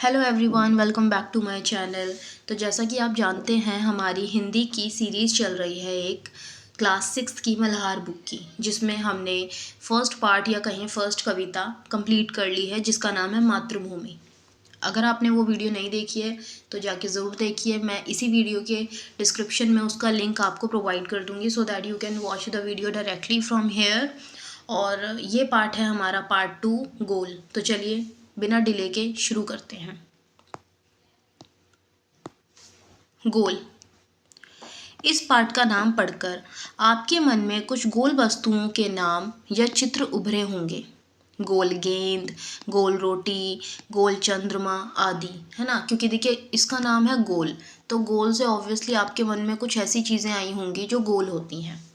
Hello everyone, welcome back to my channel. तो जैसा कि आप जानते हैं, हमारी हिंदी की सीरीज़ चल रही है एक क्लास 6 की मल्हार बुक की, जिसमें हमने फर्स्ट पार्ट या कहें फर्स्ट कविता कंप्लीट कर ली है, जिसका नाम है मातृभूमि। अगर आपने वो वीडियो नहीं देखी है तो जाके ज़रूर देखिए। मैं इसी वीडियो के डिस्क्रिप्शन में उसका लिंक आपको प्रोवाइड कर दूँगी, so that you can watch the video directly from here. और ये पार्ट है हमारा पार्ट 2, गोल। तो चलिए बिना डिले के शुरू करते हैं। गोल। इस पाठ का नाम पढ़कर आपके मन में कुछ गोल वस्तुओं के नाम या चित्र उभरे होंगे। गोल गेंद, गोल रोटी, गोल चंद्रमा आदि, है ना। क्योंकि देखिए इसका नाम है गोल, तो गोल से ऑब्वियसली आपके मन में कुछ ऐसी चीज़ें आई होंगी जो गोल होती हैं।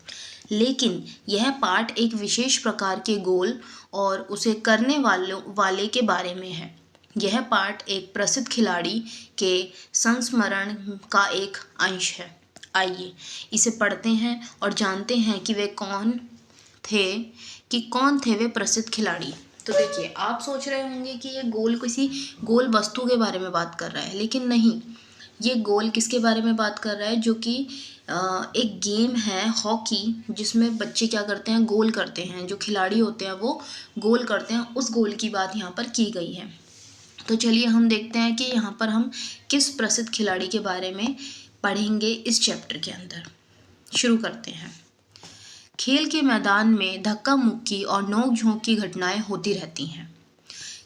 लेकिन यह पाठ एक विशेष प्रकार के गोल और उसे करने वाले के बारे में है। यह पाठ एक प्रसिद्ध खिलाड़ी के संस्मरण का एक अंश है। आइए इसे पढ़ते हैं और जानते हैं कि थे कौन थे वे प्रसिद्ध खिलाड़ी। तो देखिए, आप सोच रहे होंगे कि ये गोल किसी गोल वस्तु के बारे में बात कर रहा है, लेकिन नहीं। ये गोल किसके बारे में बात कर रहा है, जो कि एक गेम है हॉकी, जिसमें बच्चे क्या करते हैं, गोल करते हैं। जो खिलाड़ी होते हैं वो गोल करते हैं, उस गोल की बात यहाँ पर की गई है। तो चलिए हम देखते हैं कि यहाँ पर हम किस प्रसिद्ध खिलाड़ी के बारे में पढ़ेंगे इस चैप्टर के अंदर। शुरू करते हैं। खेल के मैदान में धक्का मुक्की और नोक झोंक की घटनाएं होती रहती हैं।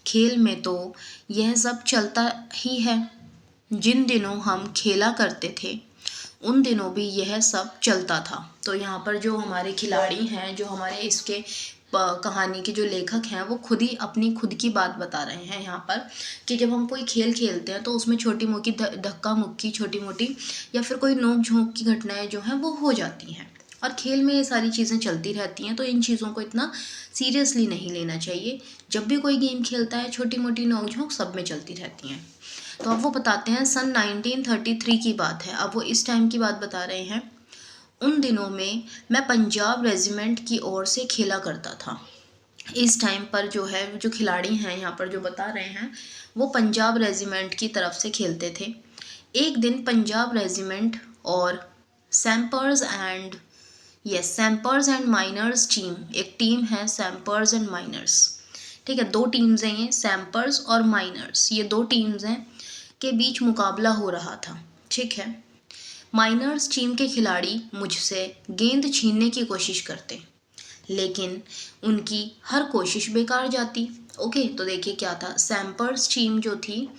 खेल में तो यह सब चलता ही है। जिन दिनों हम खेला करते थे उन दिनों भी यह सब चलता था। तो यहाँ पर जो हमारे खिलाड़ी हैं, जो हमारे इसके कहानी के जो लेखक हैं, वो अपनी खुद की बात बता रहे हैं यहाँ पर कि जब हम कोई खेल खेलते हैं तो उसमें छोटी मोटी धक्का मुक्की, छोटी मोटी या फिर कोई नोक झोंक की घटनाएं जो हैं वो हो जाती हैं। और खेल में ये सारी चीज़ें चलती रहती हैं, तो इन चीज़ों को इतना सीरियसली नहीं लेना चाहिए। जब भी कोई गेम खेलता है, छोटी मोटी नोक झोंक सब में चलती रहती हैं। तो अब वो बताते हैं सन 1933 की बात है। अब वो इस टाइम की बात बता रहे हैं। उन दिनों में मैं पंजाब रेजिमेंट की ओर से खेला करता था। इस टाइम पर जो है, जो खिलाड़ी हैं यहाँ पर जो बता रहे हैं, वो पंजाब रेजिमेंट की तरफ से खेलते थे। एक दिन पंजाब रेजिमेंट और सैम्पर्स एंड माइनर्स टीम, एक टीम है सैम्पर्स एंड माइनर्स, ठीक है, दो टीम्स हैं ये, सैम्पर्स और माइनर्स, ये दो टीम्स हैं, के बीच मुकाबला हो रहा था। ठीक है। माइनर्स टीम के खिलाड़ी मुझसे गेंद छीनने की कोशिश करते, लेकिन उनकी हर कोशिश बेकार जाती। ओके, तो देखिए क्या था, सैम्पर्स टीम जो थी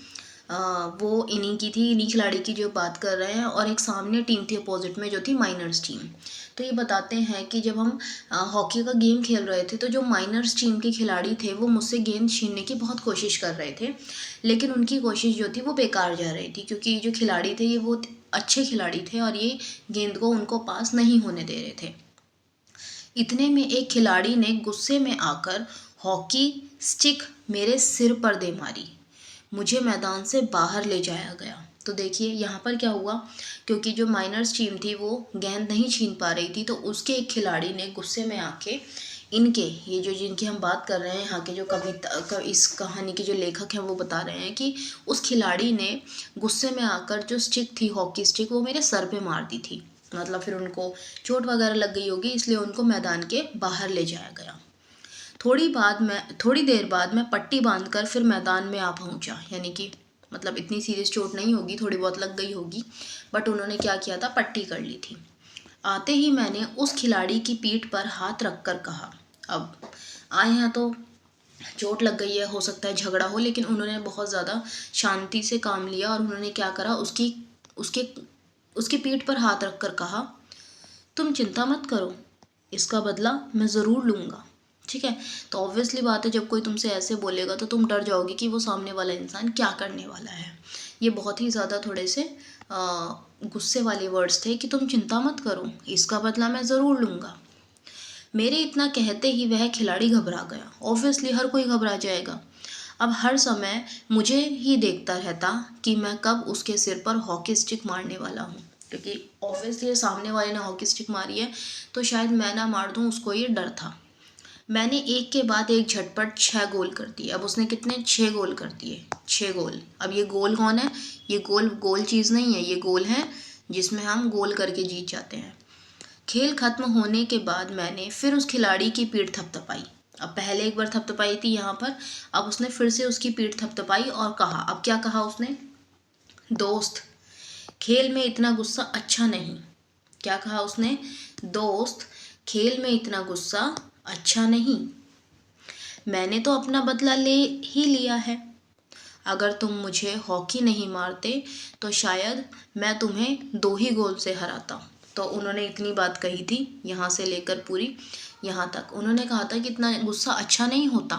वो इन्हीं की थी, इन्हीं खिलाड़ी की जो बात कर रहे हैं, और एक सामने टीम थी अपोजिट में जो थी माइनर्स टीम। तो ये बताते हैं कि जब हम हॉकी का गेम खेल रहे थे तो जो माइनर्स टीम के खिलाड़ी थे वो मुझसे गेंद छीनने की बहुत कोशिश कर रहे थे, लेकिन उनकी कोशिश जो थी वो बेकार जा रही थी, क्योंकि जो खिलाड़ी थे ये बहुत अच्छे खिलाड़ी थे और ये गेंद को उनको पास नहीं होने दे रहे थे। इतने में एक खिलाड़ी ने गुस्से में आकर हॉकी स्टिक मेरे सिर पर दे मारी। मुझे मैदान से बाहर ले जाया गया। तो देखिए यहाँ पर क्या हुआ, क्योंकि जो माइनर्स टीम थी वो गेंद नहीं छीन पा रही थी, तो उसके एक खिलाड़ी ने गुस्से में आके ये जो जिनकी हम बात कर रहे हैं, यहाँ के जो इस कहानी के जो लेखक हैं वो बता रहे हैं कि उस खिलाड़ी ने गुस्से में आकर जो स्टिक थी, हॉकी स्टिक, वो मेरे सर पे मार दी थी। मतलब फिर उनको चोट वगैरह लग गई होगी, इसलिए उनको मैदान के बाहर ले जाया गया। थोड़ी देर बाद मैं पट्टी बांधकर फिर मैदान में आ पहुंचा। यानी कि मतलब इतनी सीरियस चोट नहीं होगी, थोड़ी बहुत लग गई होगी, बट उन्होंने क्या किया था, पट्टी कर ली थी। आते ही मैंने उस खिलाड़ी की पीठ पर हाथ रखकर कहा, अब आए हैं तो चोट लग गई है, हो सकता है झगड़ा हो, लेकिन उन्होंने बहुत ज़्यादा शांति से काम लिया और उन्होंने क्या करा, उसकी पीठ पर हाथ रखकर कहा, तुम चिंता मत करो, इसका बदला मैं ज़रूर लूँगा। ठीक है। तो ऑब्वियसली बात है, जब कोई तुमसे ऐसे बोलेगा तो तुम डर जाओगे कि वो सामने वाला इंसान क्या करने वाला है। ये बहुत ही ज़्यादा थोड़े से गुस्से वाले वर्ड्स थे कि तुम चिंता मत करो, इसका बदला मैं ज़रूर लूँगा। मेरे इतना कहते ही वह खिलाड़ी घबरा गया। ऑब्वियसली हर कोई घबरा जाएगा। अब हर समय मुझे ही देखता रहता कि मैं कब उसके सिर पर हॉकी स्टिक मारने वाला हूँ, क्योंकि ऑब्वियसली सामने वाले ने हॉकी स्टिक मारी है तो शायद मैं ना मार दूँ, उसको ये डर था। मैंने एक के बाद एक झटपट 6 गोल कर दिए। अब उसने कितने 6 गोल कर दिए, 6 गोल। अब ये गोल कौन है, ये गोल गोल चीज़ नहीं है, ये गोल है जिसमें हम गोल करके जीत जाते हैं। खेल खत्म होने के बाद मैंने फिर उस खिलाड़ी की पीठ थपथपाई। अब पहले एक बार थपथपाई थी यहाँ पर, अब उसने फिर से उसकी पीठ थपथपाई और कहा, अब क्या कहा उसने, दोस्त खेल में इतना गुस्सा अच्छा नहीं। क्या कहा उसने, दोस्त खेल में इतना गुस्सा अच्छा नहीं, मैंने तो अपना बदला ले ही लिया है। अगर तुम मुझे हॉकी नहीं मारते तो शायद मैं तुम्हें 2 ही गोल से हराता। तो उन्होंने इतनी बात कही थी, यहाँ से लेकर पूरी यहाँ तक उन्होंने कहा था कि इतना गुस्सा अच्छा नहीं होता।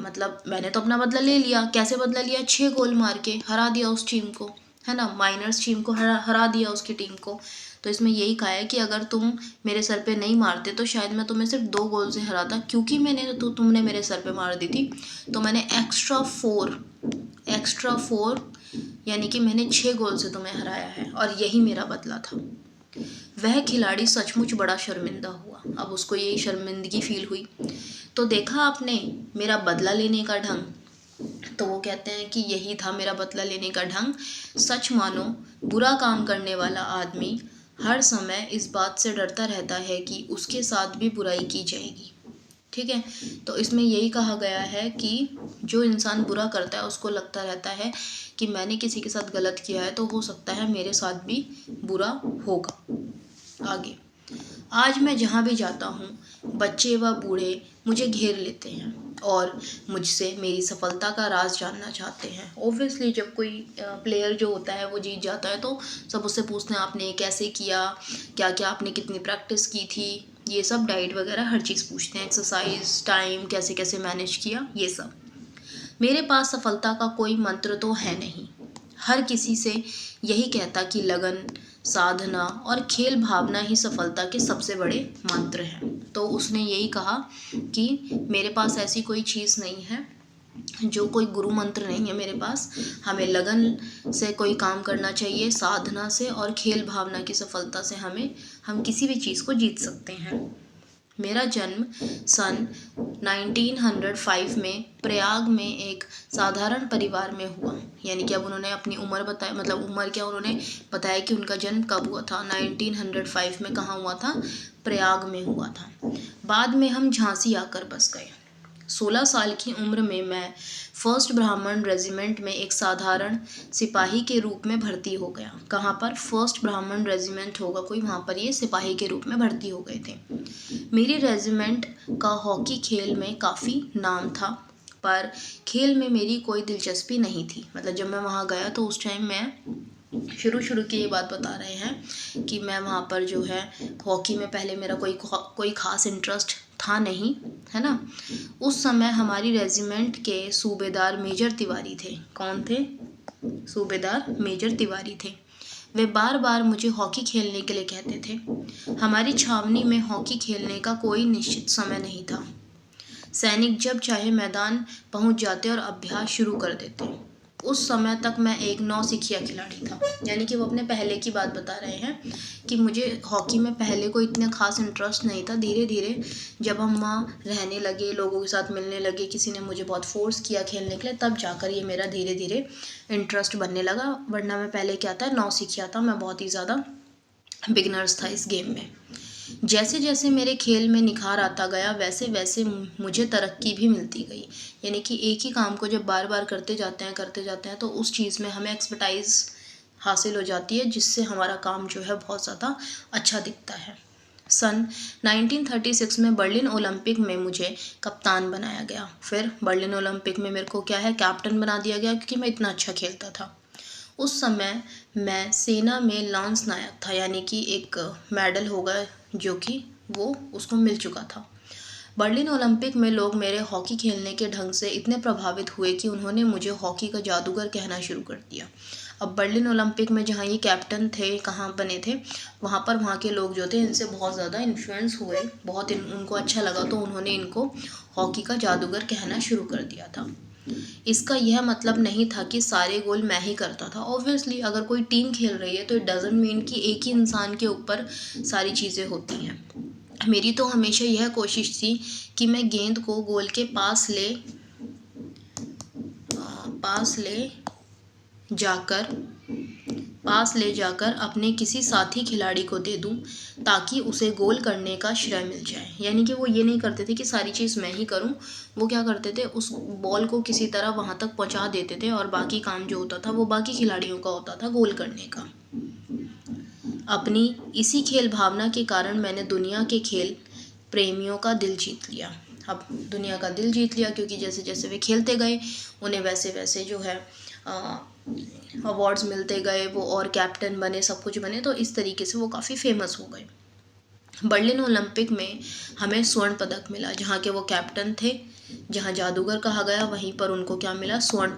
मतलब मैंने तो अपना बदला ले लिया। कैसे बदला लिया, 6 गोल मार के हरा दिया उस टीम को, है ना, माइनर्स टीम को हरा दिया उसकी टीम को। तो इसमें यही कहा है कि अगर तुम मेरे सर पे नहीं मारते तो शायद मैं तुम्हें सिर्फ 2 गोल से हराता। क्योंकि तुमने मेरे सर पे मार दी थी तो मैंने एक्स्ट्रा 4 यानी कि मैंने 6 गोल से तुम्हें हराया है और यही मेरा बदला था। वह खिलाड़ी सचमुच बड़ा शर्मिंदा हुआ। अब उसको यही शर्मिंदगी फील हुई। तो देखा आपने मेरा बदला लेने का ढंग, तो वो कहते हैं कि यही था मेरा बदला लेने का ढंग। सच मानो बुरा काम करने वाला आदमी हर समय इस बात से डरता रहता है कि उसके साथ भी बुराई की जाएगी। ठीक है, तो इसमें यही कहा गया है कि जो इंसान बुरा करता है उसको लगता रहता है कि मैंने किसी के साथ गलत किया है तो हो सकता है मेरे साथ भी बुरा होगा। आगे, आज मैं जहाँ भी जाता हूँ बच्चे व बूढ़े मुझे घेर लेते हैं और मुझसे मेरी सफलता का राज जानना चाहते हैं। ओब्वियसली जब कोई प्लेयर जो होता है वो जीत जाता है तो सब उससे पूछते हैं आपने कैसे किया, क्या क्या आपने कितनी प्रैक्टिस की थी, ये सब डाइट वगैरह हर चीज़ पूछते हैं, एक्सरसाइज टाइम कैसे कैसे मैनेज किया, ये सब। मेरे पास सफलता का कोई मंत्र तो है नहीं। हर किसी से यही कहता कि लगन, साधना और खेल भावना ही सफलता के सबसे बड़े मंत्र हैं। तो उसने यही कहा कि मेरे पास ऐसी कोई चीज़ नहीं है, जो कोई गुरु मंत्र नहीं है मेरे पास। हमें लगन से कोई काम करना चाहिए, साधना से और खेल भावना की सफलता से हम किसी भी चीज़ को जीत सकते हैं। मेरा जन्म सन 1905 में प्रयाग में एक साधारण परिवार में हुआ। यानी कि अब उन्होंने अपनी उम्र बताया, मतलब उम्र क्या, उन्होंने बताया कि उनका जन्म कब हुआ था। 1905 में कहाँ हुआ था, प्रयाग में हुआ था। बाद में हम झांसी आकर बस गए। 16 साल की उम्र में मैं फर्स्ट ब्राह्मण रेजिमेंट में एक साधारण सिपाही के रूप में भर्ती हो गया। कहाँ पर, फर्स्ट ब्राह्मण रेजिमेंट होगा कोई, वहाँ पर ये सिपाही के रूप में भर्ती हो गए थे। मेरी रेजिमेंट का हॉकी खेल में काफ़ी नाम था, पर खेल में मेरी कोई दिलचस्पी नहीं थी। मतलब जब मैं वहाँ गया तो उस टाइम मैं शुरू की ये बात बता रहे हैं कि मैं वहाँ पर जो है हॉकी में पहले मेरा कोई ख़ास इंटरेस्ट था नहीं, है ना। उस समय हमारी रेजिमेंट के सूबेदार मेजर तिवारी थे। कौन थे, सूबेदार मेजर तिवारी थे। वे बार बार मुझे हॉकी खेलने के लिए कहते थे। हमारी छावनी में हॉकी खेलने का कोई निश्चित समय नहीं था। सैनिक जब चाहे मैदान पहुंच जाते और अभ्यास शुरू कर देते। उस समय तक मैं एक नौसिखिया खिलाड़ी था। यानी कि वो अपने पहले की बात बता रहे हैं कि मुझे हॉकी में पहले कोई इतना खास इंटरेस्ट नहीं था। धीरे धीरे जब हम वहाँ रहने लगे, लोगों के साथ मिलने लगे, किसी ने मुझे बहुत फोर्स किया खेलने के लिए, तब जाकर ये मेरा धीरे धीरे इंटरेस्ट बनने लगा। वरना मैं पहले क्या था, नौसिखिया था, मैं बहुत ही ज़्यादा बिगनर्स था इस गेम में। जैसे जैसे मेरे खेल में निखार आता गया वैसे वैसे मुझे तरक्की भी मिलती गई। यानी कि एक ही काम को जब बार बार करते जाते हैं तो उस चीज़ में हमें एक्सपर्टाइज हासिल हो जाती है, जिससे हमारा काम जो है बहुत ज़्यादा अच्छा दिखता है। सन 1936 में बर्लिन ओलंपिक में मुझे कप्तान बनाया गया। फिर बर्लिन ओलंपिक में मेरे को क्या है, कैप्टन बना दिया गया, क्योंकि मैं इतना अच्छा खेलता था। उस समय मैं सेना में लांस नायक था। यानी कि एक मेडल होगा जो कि वो उसको मिल चुका था। बर्लिन ओलंपिक में लोग मेरे हॉकी खेलने के ढंग से इतने प्रभावित हुए कि उन्होंने मुझे हॉकी का जादूगर कहना शुरू कर दिया। अब बर्लिन ओलंपिक में जहाँ ये कैप्टन थे, कहाँ बने थे, वहाँ पर वहाँ के लोग जो थे इनसे बहुत ज़्यादा इन्फ्लुएंस हुए, बहुत उनको अच्छा लगा, तो उन्होंने इनको हॉकी का जादूगर कहना शुरू कर दिया था। इसका यह मतलब नहीं था कि सारे गोल मैं ही करता था। ऑब्वियसली अगर कोई टीम खेल रही है तो इट डजंट मीन कि एक ही इंसान के ऊपर सारी चीज़ें होती हैं। मेरी तो हमेशा यह कोशिश थी कि मैं गेंद को गोल के पास ले जाकर अपने किसी साथी खिलाड़ी को दे दूं ताकि उसे गोल करने का श्रेय मिल जाए। यानी कि वो ये नहीं करते थे कि सारी चीज़ मैं ही करूं, वो क्या करते थे, उस बॉल को किसी तरह वहां तक पहुंचा देते थे और बाकी काम जो होता था वो बाकी खिलाड़ियों का होता था गोल करने का। अपनी इसी खेल भावना के कारण मैंने दुनिया के खेल प्रेमियों का दिल जीत लिया। अब दुनिया का दिल जीत लिया क्योंकि जैसे जैसे वे खेलते गए उन्हें वैसे वैसे जो है अवार्ड्स मिलते गए, वो और कैप्टन बने, सब कुछ बने, तो इस तरीके से वो काफ़ी फेमस हो गए। बर्लिन ओलंपिक में हमें स्वर्ण पदक मिला, जहाँ के वो कैप्टन थे, जहाँ जादूगर कहा गया वहीं पर उनको क्या मिला, स्वर्ण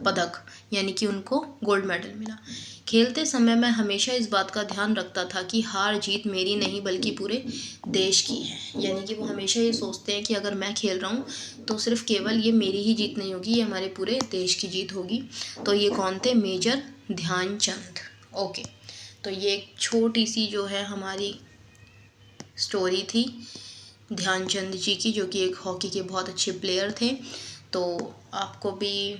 पदक, यानी कि उनको गोल्ड मेडल मिला। खेलते समय मैं हमेशा इस बात का ध्यान रखता था कि हार जीत मेरी नहीं बल्कि पूरे देश की है। यानी कि वो हमेशा ये सोचते हैं कि अगर मैं खेल रहा हूँ तो सिर्फ केवल ये मेरी ही जीत नहीं होगी, ये हमारे पूरे देश की जीत होगी। तो ये कौन थे, मेजर ध्यानचंद। ओके, तो ये एक छोटी सी जो है हमारी स्टोरी थी ध्यानचंद जी की, जो कि एक हॉकी के बहुत अच्छे प्लेयर थे। तो आपको भी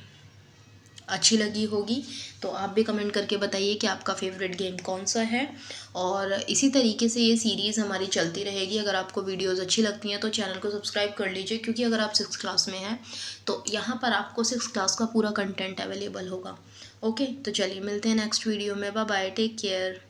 अच्छी लगी होगी, तो आप भी कमेंट करके बताइए कि आपका फेवरेट गेम कौन सा है। और इसी तरीके से ये सीरीज़ हमारी चलती रहेगी। अगर आपको वीडियोस अच्छी लगती हैं तो चैनल को सब्सक्राइब कर लीजिए, क्योंकि अगर आप 6th क्लास में हैं तो यहाँ पर आपको 6th क्लास का पूरा कंटेंट अवेलेबल होगा। ओके, तो चलिए मिलते हैं नेक्स्ट वीडियो में। Bye bye, take care.